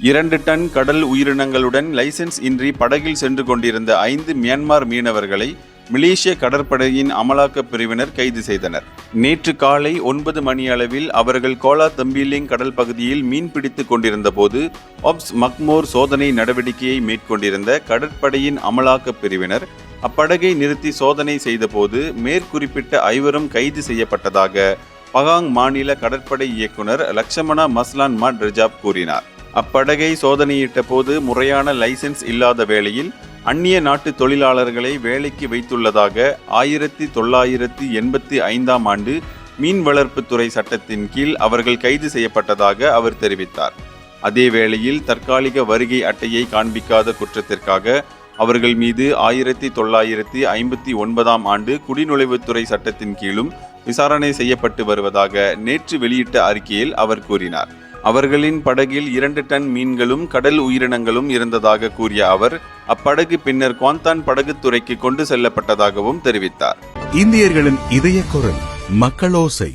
2 ton கடல் உயிரினங்களுடன் licence இன்றி படகில் சென்று கொண்டிருந்த 5 மியான்மர் மீனவர்களை மலேசிய கடற்படையின் அமலாக்கப் பிரிவினர் கைது செய்தனர். நேற்று காலை 9 மணி அளவில் அவர்கள் கோலா தம்பிலிங் கடல் பகுதியில் மீன் பிடித்துக் கொண்டிருந்த போது ஒப்ஸ் மக்மோர் சோதனை நடவடிக்கையை மேற்கொண்டிருந்த கடற்படையின் அமலாக்கப் பிரிவினர் அப்படகை நிறுத்தி சோதனை செய்தபோது மேற்குறிப்பிட்ட 5 கைது செய்யப்பட்டதாக பகாங் மாநில கடற்படை இயக்குனர் லக்ஷமணா மஸ்லான் மட் ரஜாப் கூறினார். அப்படகை சோதனையிட்ட போது முறையான லைசென்ஸ் இல்லாத வேளையில் அந்நிய நாட்டு தொழிலாளர்களை வேலைக்கு வைத்துள்ளதாக 1985 ஆண்டு மீன் வளர்ப்புத்துறை சட்டத்தின் கீழ் அவர்கள் கைது செய்யப்பட்டதாக அவர் தெரிவித்தார். அதே வேளையில் தற்காலிக வருகை அட்டையை காண்பிக்காத குற்றத்திற்காக அவர்கள் மீது 1959 ஆண்டு குடிநுழைவுத்துறை சட்டத்தின் கீழும் விசாரணை செய்யப்பட்டு வருவதாக நேற்று வெளியிட்ட அறிக்கையில் அவர் கூறினார். அவர்களின் படகில் 2 டன் மீன்களும் கடல் உயிரினங்களும் இருந்ததாக கூறிய அவர் அப்படகு பின்னர் குவாந்தான் படகுத்துறைக்கு கொண்டு செல்லப்பட்டதாகவும் தெரிவித்தார். இந்தியர்களின் இதய குரல் மக்களோசை.